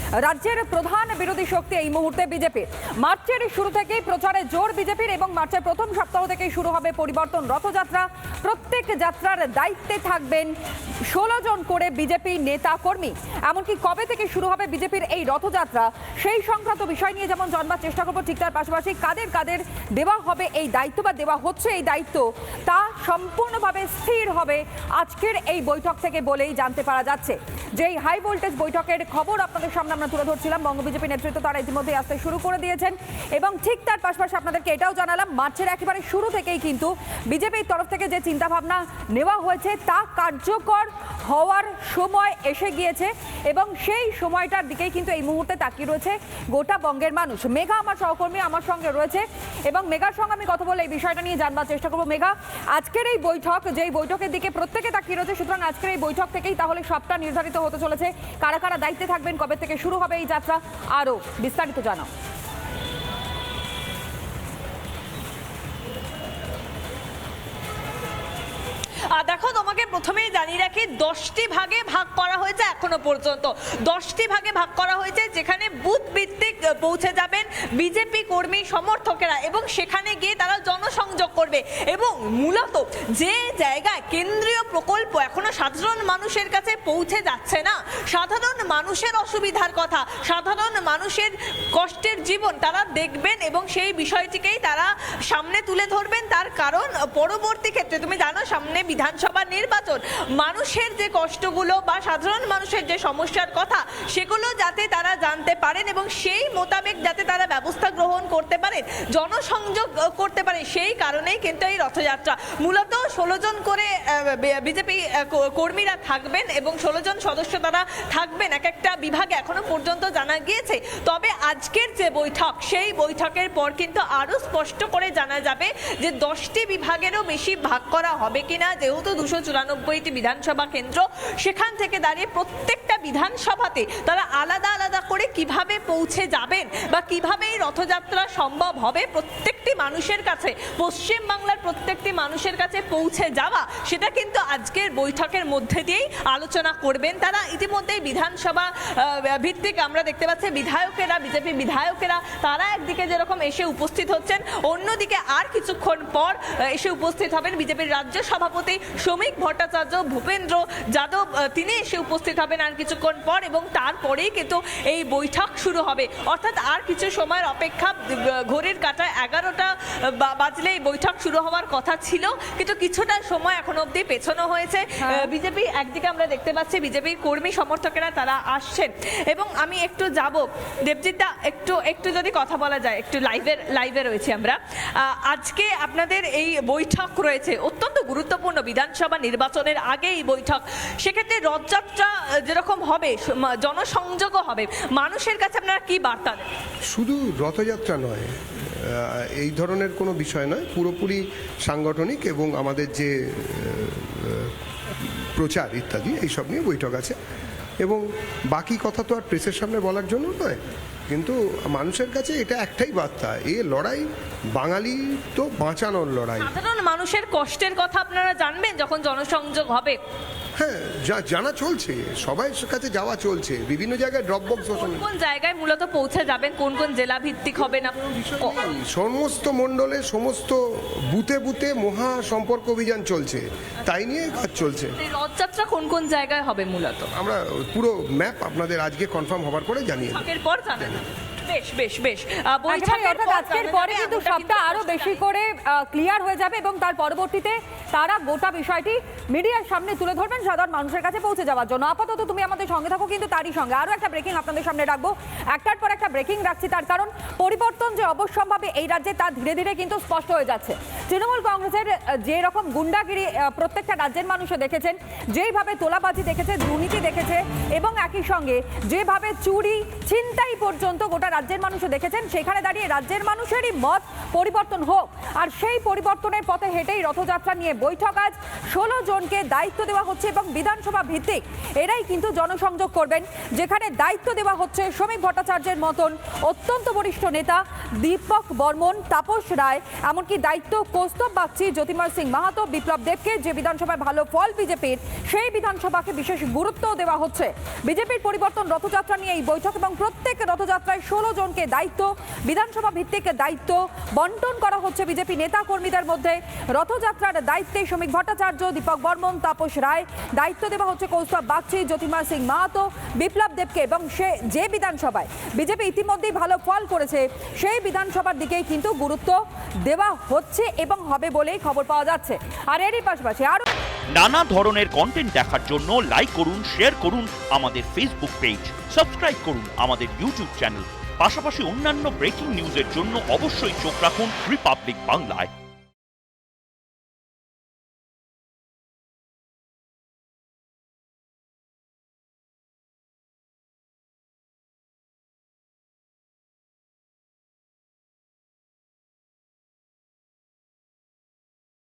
রাজ্যের প্রধান বিরোধী শক্তি এই মুহূর্তে বিজেপি। মার্চের শুরু থেকেই প্রচারে জোর বিজেপির এবং মার্চের প্রথম সপ্তাহ থেকেই শুরু হবে পরিবর্তন রথযাত্রা। প্রত্যেক যাত্রার দায়িত্বে থাকবেন 16 জন করে বিজেপি নেতা কর্মী। এমনকি কবে থেকে শুরু হবে বিজেপির এই রথযাত্রা সেই সংক্রান্ত বিষয় নিয়ে যেমন জানবার চেষ্টা করবো, ঠিক তার পাশাপাশি কাদের কাদের দেওয়া হবে এই দায়িত্ব বা দেওয়া হচ্ছে এই দায়িত্ব তা সম্পূর্ণভাবে স্থির হবে আজকের এই বৈঠক থেকে বলেই জানতে পারা যাচ্ছে। যেই হাই ভোল্টেজ বৈঠকের খবর আপনাদের সামনে আমরা তুলে ধরছিলাম, বঙ্গ বিজেপি নেতৃত্ব তারা ইতিমধ্যে আসতে শুরু করে দিয়েছেন এবং ঠিক তার পাশাপাশি আপনাদেরকে এটাও জানালাম মার্চের একেবারে শুরু থেকেই কিন্তু বিজেপির তরফ থেকে যে চিন্তাভাবনা নেওয়া হয়েছে তা কার্যকর হওয়ার সময় এসে গিয়েছে এবং সেই সময়টার দিকেই কিন্তু এই মুহূর্তে তাকিয়ে রয়েছে গোটা বঙ্গের মানুষ। মেঘা আমার সহকর্মী আমার সঙ্গে রয়েছে এবং মেঘার সঙ্গে আমি কথা বলে এই বিষয়টা নিয়ে জানবার চেষ্টা করবো। মেঘা, আজকের এই বৈঠক যেই বৈঠকের দিকে প্রত্যেকে তাকিয়ে রয়েছে, সুতরাং আজকের এই বৈঠক থেকেই তাহলে সবটা নির্ধারিত হতে চলেছে, কারা কারা দায়িত্বে থাকবেন, কবে থেকে শুরু হবে এই যাত্রা, আরও বিস্তারিত জানাও। দেখো, তোমাকে প্রথমেই জানিয়ে রাখি 10টি ভাগে ভাগ করা হয়েছে। এখনো পর্যন্ত 10টি ভাগে ভাগ করা হয়েছে, যেখানে বুথ ভিত্তিক পৌঁছে যাবেন বিজেপি কর্মী সমর্থকেরা এবং সেখানে গিয়ে তারা জনসংযোগ করবে। এবং মূলত যে জায়গায় কেন্দ্রীয় প্রকল্প এখনো সাধারণ মানুষের কাছে পৌঁছে যাচ্ছে না, সাধারণ মানুষের অসুবিধার কথা, সাধারণ মানুষের কষ্টের জীবন তারা দেখবেন এবং সেই বিষয়টিকেই তারা সামনে তুলে ধরবেন। তার কারণ পরবর্তী ক্ষেত্রে তুমি জানো সামনে বিধানসভা নির্বাচন, মানুষের যে কষ্টগুলো বা সাধারণ মানুষের যে সমস্যার কথা সেগুলো যাতে তারা জানতে পারেন এবং সেই মোতাবেক যাতে তারা ব্যবস্থা গ্রহণ করতে পারেন, জনসংযোগ করতে পারে, সেই কারণেই কিন্তু এই রথযাত্রা। মূলত 16 জন করে বিজেপি কর্মীরা থাকবেন এবং 16 জন সদস্য তারা থাকবেন এক একটা বিভাগে, এখনো পর্যন্ত জানা গিয়েছে। তবে আজকের যে বৈঠক সেই বৈঠকের পর কিন্তু আরো স্পষ্ট করে জানা যাবে যে 10টি বিভাগেরও বেশি ভাগ করা হবে কিনা। যেহেতু 294টি বিধানসভা কেন্দ্র, সেখান থেকে দাঁড়িয়ে প্রত্যেকটা বিধানসভাতে তারা আলাদা আলাদা করে কিভাবে পৌঁছে যাবেন বা কিভাবে এই রথযাত্রা সম্ভব হবে প্রত্যেকটি মানুষের কাছে, পশ্চিম বাংলার প্রত্যেকটি মানুষের কাছে পৌঁছে যাওয়া, সেটা কিন্তু আজকের বৈঠকের মধ্যে দিয়েই আলোচনা করবেন তারা। ইতিমধ্যেই বিধানসভা ভিত্তিক আমরা দেখতে পাচ্ছি বিধায়কেরা, বিজেপি বিধায়কেরা তারা একদিকে যেরকম এসে উপস্থিত হচ্ছেন, অন্যদিকে আর কিছুক্ষণ পর এসে উপস্থিত হবেন বিজেপির রাজ্য সভাপতি শ্রমিক ভট্টাচার্য, ভূপেন্দ্র যাদব তিনি এসে উপস্থিত হবেন আর কিছুক্ষণ পর এবং তারপরেই কিন্তু এই বৈঠক শুরু হবে। অর্থাৎ আর কিছু সময়ের অপেক্ষা, ঘড়ির কাঁটায় 11টা বাজলে এই বৈঠক শুরু হওয়ার কথা ছিল, কিন্তু কিছুটা সময় এখন অবধি পেছানো হয়েছে। বিজেপি একদিকে আমরা দেখতে পাচ্ছি বিজেপির কর্মী সমর্থকেরা তারা আসছেন এবং আমি একটু যাব দেবজিৎদা, একটু যদি কথা বলা যায়, একটু লাইভে রয়েছে আমরা। আজকে আপনাদের এই বৈঠক রয়েছে অত্যন্ত গুরুত্বপূর্ণ, বিধানসভা নির্বাচনের আগে এই বৈঠক, সেক্ষেত্রে রথযাত্রা যেরকম হবে জনসংযোগও হবে, মানুষের কাছে আপনারা কি বার্তা দেন? শুধু রথযাত্রা নয়, এই ধরনের কোনো বিষয় নয়, পুরোপুরি সাংগঠনিক এবং আমাদের যে প্রচার ইত্যাদি এইসব নিয়ে বৈঠক আছে এবং বাকি কথা তো আর প্রেসের সামনে বলার জন্য নয়, কিন্তু মানুষের কাছে এটা একটাই বার্তা, এ লড়াই বাঙালি তো বাঁচানোর লড়াই। সাধারণ মানুষের কষ্টের কথা আপনারা জানবেন যখন জনসংযোগ হবে? হ্যাঁ, জানা চলছে, সবাই কাছে যাওয়া চলছে, বিভিন্ন জায়গায় ড্রপ বক্স বসানো। কোন জায়গায় মূলত পৌঁছে যাবেন, কোন কোন জেলা ভিত্তিক হবে না? সমস্ত মণ্ডলে সমস্ত বুথে বুথে মহা সম্পর্ক অভিযান চলছে, তাই নিয়ে কাজ চলছে। রথযাত্রা কোন কোন জায়গায় হবে মূলত আমরা পুরো ম্যাপ আপনাদের আজকে কনফার্ম হবার পরে জানিয়ে দেব। এর পর জানাবেন। বেশ আজকের পরে কিন্তু সবটা আরো বেশি করে ক্লিয়ার হয়ে যাবে এবং তার পরবর্তীতে তারা গোটা বিষয়টি মিডিয়ার সামনে তুলে ধরবেন সাধারণ মানুষের কাছে পৌঁছে যাওয়ার জন্য। আপাতত তুমি আমাদের সঙ্গে থাকো, কিন্তু তারই সঙ্গে আরো একটা ব্রেকিং আপনাদের সামনে রাখবো, একটার পর একটা ব্রেকিং রাখছি, তার কারণ পরিবর্তন যে অবশ্যম্ভাবী এই রাজ্যে তা ধীরে ধীরে কিন্তু স্পষ্ট হয়ে যাচ্ছে। তৃণমূল কংগ্রেসের যে রকম গুন্ডাগিরি প্রত্যেকটা রাজ্যের মানুষে দেখেছেন, যেইভাবে তোলাবাজি দেখেছে, দুর্নীতি দেখেছে এবং একই সঙ্গে যেভাবে চুরি ছিনতাই পর্যন্ত গোটা রাজ্যের মানুষে দেখেছেন, সেখানে দাঁড়িয়ে রাজ্যের মানুষেরই মত পরিবর্তন হোক, আর সেই পরিবর্তনের পথে হেঁটেই রথযাত্রা নিয়ে বৈঠক। আজ 16 জনকে দায়িত্ব দেওয়া হচ্ছে এবং বিধানসভা ভিত্তিক এরাই কিন্তু জনসংযোগ করবেন, যেখানে দায়িত্ব দেওয়া হচ্ছে শ্রমিক ভট্টাচার্যের মতন অত্যন্ত বরিষ্ঠ নেতা, দীপক বর্মন, তাপস রায়, এমনকি দায়িত্ব কৌস্তব বাগচি, জ্যোতির্ময় সিং মাহাতো, বিপ্লব দেবকে যে বিধানসভায় ভালো ফল বিজেপির, সেই বিধানসভাকে বিশেষ গুরুত্ব দেওয়া হচ্ছে। বিজেপির পরিবর্তন রথযাত্রা নিয়ে এই বৈঠক এবং প্রত্যেক রথযাত্রায় 16 জনকে দায়িত্ব, বিধানসভা ভিত্তিক দায়িত্ব বন্টন করা হচ্ছে বিজেপি নেতা কর্মীদের মধ্যে। রথযাত্রার দায়িত্বে শ্রমিক ভট্টাচার্য, দীপক বর্মন, তাপস রায়, দায়িত্ব দেওয়া হচ্ছে কৌস্তব বাগচি, জ্যোতির্ময় সিং মাহাতো, বিপ্লব দেবকে। এবং সে যে বিধানসভায় বিজেপি ইতিমধ্যেই ভালো ফল করেছে সেই বিধানসভার দিকেই কিন্তু গুরুত্ব দেওয়া হচ্ছে এবং হবে বলেই খবর পাওয়া যাচ্ছে। আর এরই পাশাপাশি আরো নানা ধরনের কন্টেন্ট দেখার জন্য লাইক করুন, শেয়ার করুন আমাদের ফেসবুক পেজ, সাবস্ক্রাইব করুন আমাদের ইউটিউব চ্যানেল। পাশাপাশি অন্যান্য ব্রেকিং নিউজের জন্য অবশ্যই চোখ রাখুন রিপাবলিক বাংলায়।